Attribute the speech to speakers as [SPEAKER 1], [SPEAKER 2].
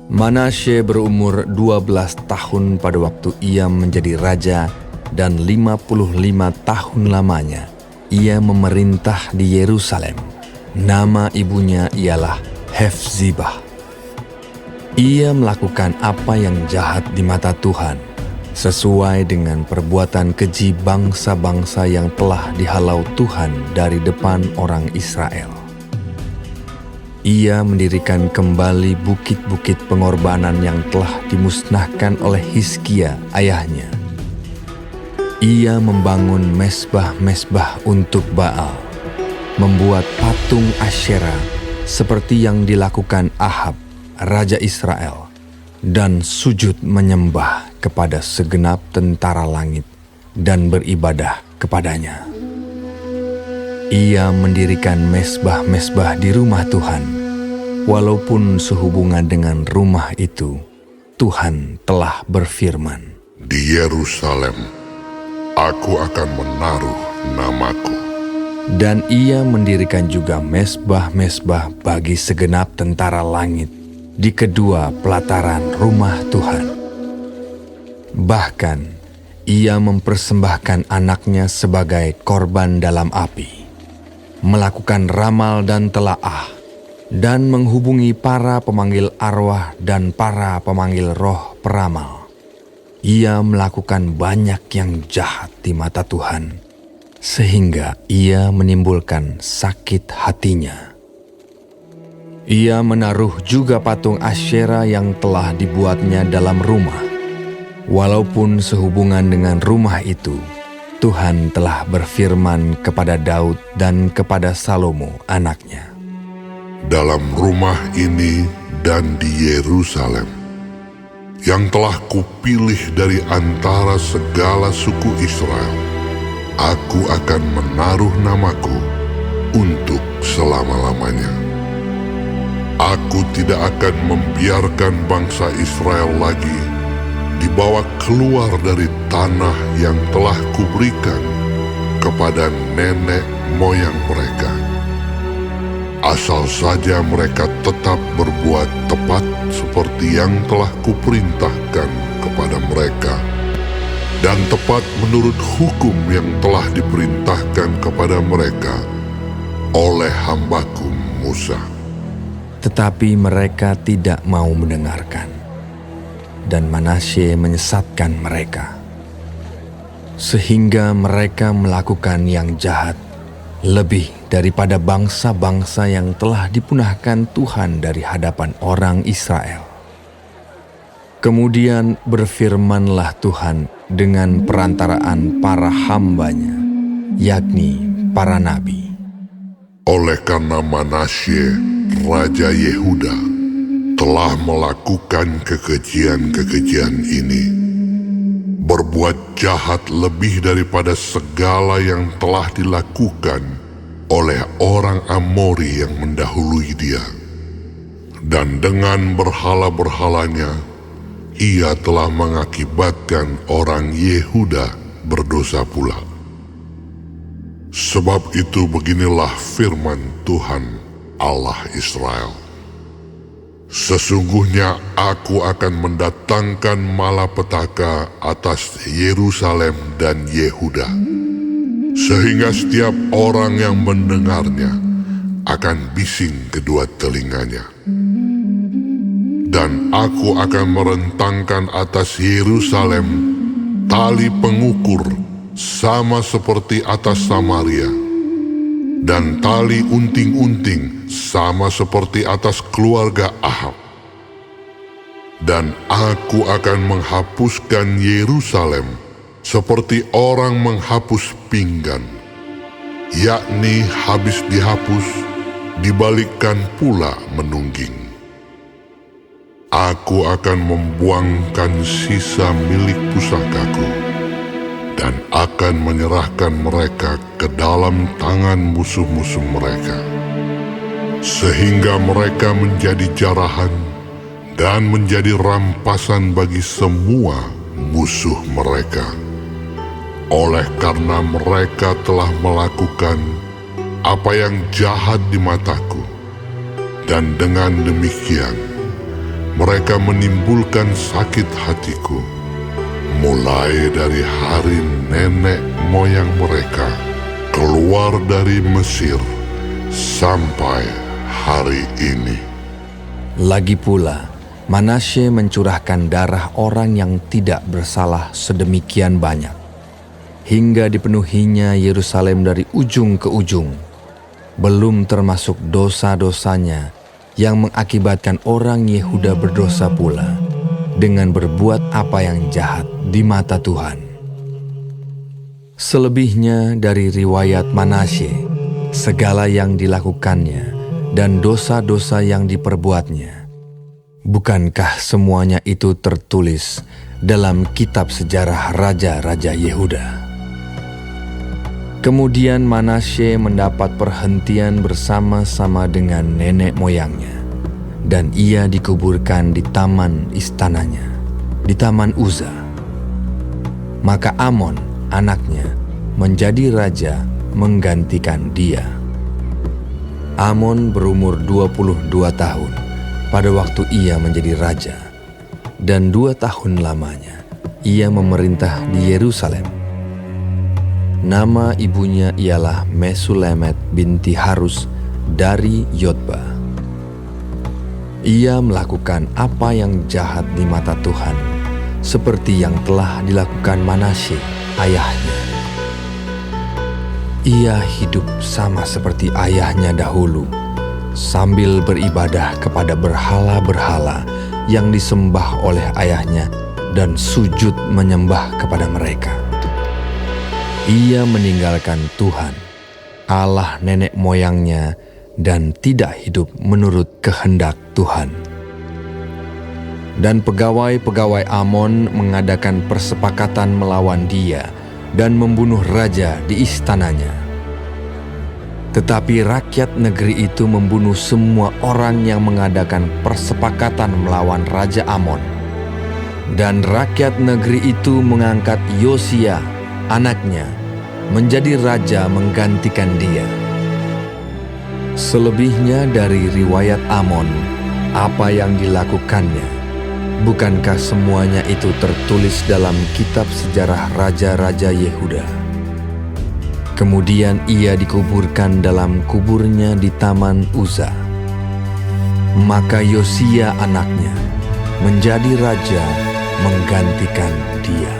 [SPEAKER 1] Manasye berumur 12 tahun pada waktu ia menjadi raja, dan 55 tahun lamanya ia memerintah di Yerusalem. Nama ibunya ialah Hefzibah. Ia melakukan apa yang jahat di mata Tuhan, sesuai dengan perbuatan keji bangsa-bangsa yang telah dihalau Tuhan dari depan orang Israel. Ia mendirikan kembali bukit-bukit pengorbanan yang telah dimusnahkan oleh Hizkia ayahnya. Ia membangun mesbah-mesbah untuk Baal, membuat patung Asyera seperti yang dilakukan Ahab, raja Israel, dan sujud menyembah kepada segenap tentara langit dan beribadah kepadanya. Ia mendirikan mesbah-mesbah di rumah Tuhan, walaupun sehubungan dengan rumah itu, Tuhan telah berfirman,
[SPEAKER 2] "Di Yerusalem, aku akan menaruh namaku."
[SPEAKER 1] Dan ia mendirikan juga mesbah-mesbah bagi segenap tentara langit di kedua pelataran rumah Tuhan. Bahkan, ia mempersembahkan anaknya sebagai korban dalam api, melakukan ramal dan telaah, dan menghubungi para pemanggil arwah dan para pemanggil roh peramal. Ia melakukan banyak yang jahat di mata Tuhan, sehingga ia menimbulkan sakit hatinya. Ia menaruh juga patung Asyera yang telah dibuatnya dalam rumah, walaupun sehubungan dengan rumah itu, Tuhan telah berfirman kepada Daud dan kepada Salomo anaknya,
[SPEAKER 2] "Dalam rumah ini dan di Yerusalem, yang telah kupilih dari antara segala suku Israel, aku akan menaruh namaku untuk selama-lamanya. Aku tidak akan membiarkan bangsa Israel lagi dibawa keluar dari tanah yang telah kuberikan kepada nenek moyang mereka, asal saja mereka tetap berbuat tepat seperti yang telah kuperintahkan kepada mereka, dan tepat menurut hukum yang telah diperintahkan kepada mereka oleh hambaku Musa."
[SPEAKER 1] Tetapi mereka tidak mau mendengarkan, dan Manasye menyesatkan mereka, sehingga mereka melakukan yang jahat lebih daripada bangsa-bangsa yang telah dipunahkan Tuhan dari hadapan orang Israel. Kemudian berfirmanlah Tuhan dengan perantaraan para hambanya, yakni para nabi.
[SPEAKER 2] "Oleh karena Manasye, Raja Yehuda, telah melakukan kekejian-kekejian ini, berbuat jahat lebih daripada segala yang telah dilakukan oleh orang Amori yang mendahului dia, dan dengan berhala-berhalanya, ia telah mengakibatkan orang Yehuda berdosa pula. Sebab itu beginilah firman Tuhan Allah Israel, sesungguhnya aku akan mendatangkan malapetaka atas Yerusalem dan Yehuda, sehingga setiap orang yang mendengarnya akan bising kedua telinganya. Dan aku akan merentangkan atas Yerusalem tali pengukur sama seperti atas Samaria, dan tali unting-unting sama seperti atas keluarga Ahab. Dan aku akan menghapuskan Yerusalem seperti orang menghapus pinggan, yakni habis dihapus, dibalikkan pula menungging. Aku akan membuangkan sisa milik pusakaku, dan akan menyerahkan mereka ke dalam tangan musuh-musuh mereka, sehingga mereka menjadi jarahan dan menjadi rampasan bagi semua musuh mereka. Oleh karena mereka telah melakukan apa yang jahat di mataku, dan dengan demikian Mereka menimbulkan sakit hatiku, mulai dari hari nenek moyang mereka keluar dari Mesir sampai hari ini.
[SPEAKER 1] Lagi pula, Manasye mencurahkan darah orang yang tidak bersalah sedemikian banyak, hingga dipenuhinya Yerusalem dari ujung ke ujung, belum termasuk dosa-dosanya yang mengakibatkan orang Yehuda berdosa pula dengan berbuat apa yang jahat di mata Tuhan. Selebihnya dari riwayat Manasye, segala yang dilakukannya dan dosa-dosa yang diperbuatnya, bukankah semuanya itu tertulis dalam kitab sejarah raja-raja Yehuda? Kemudian Manasye mendapat perhentian bersama-sama dengan nenek moyangnya, dan ia dikuburkan di taman istananya, di taman Uza. Maka Amon, anaknya, menjadi raja menggantikan dia. Amon berumur 22 tahun pada waktu ia menjadi raja, dan 2 tahun lamanya ia memerintah di Yerusalem. Nama ibunya ialah Mesulemet binti Harus dari Yotba. Ia melakukan apa yang jahat di mata Tuhan, seperti yang telah dilakukan Manasye ayahnya. Ia hidup sama seperti ayahnya dahulu, sambil beribadah kepada berhala-berhala yang disembah oleh ayahnya dan sujud menyembah kepada mereka. Ia meninggalkan Tuhan, Allah nenek moyangnya, dan tidak hidup menurut kehendak Tuhan. Dan pegawai-pegawai Amon mengadakan persepakatan melawan dia dan membunuh raja di istananya. Tetapi rakyat negeri itu membunuh semua orang yang mengadakan persepakatan melawan Raja Amon. Dan rakyat negeri itu mengangkat Yosia, anaknya, menjadi raja menggantikan dia. Selebihnya dari riwayat Amon, apa yang dilakukannya, bukankah semuanya itu tertulis dalam kitab sejarah raja-raja Yehuda? Kemudian ia dikuburkan dalam kuburnya di taman Uza. Maka Yosia anaknya menjadi raja menggantikan dia.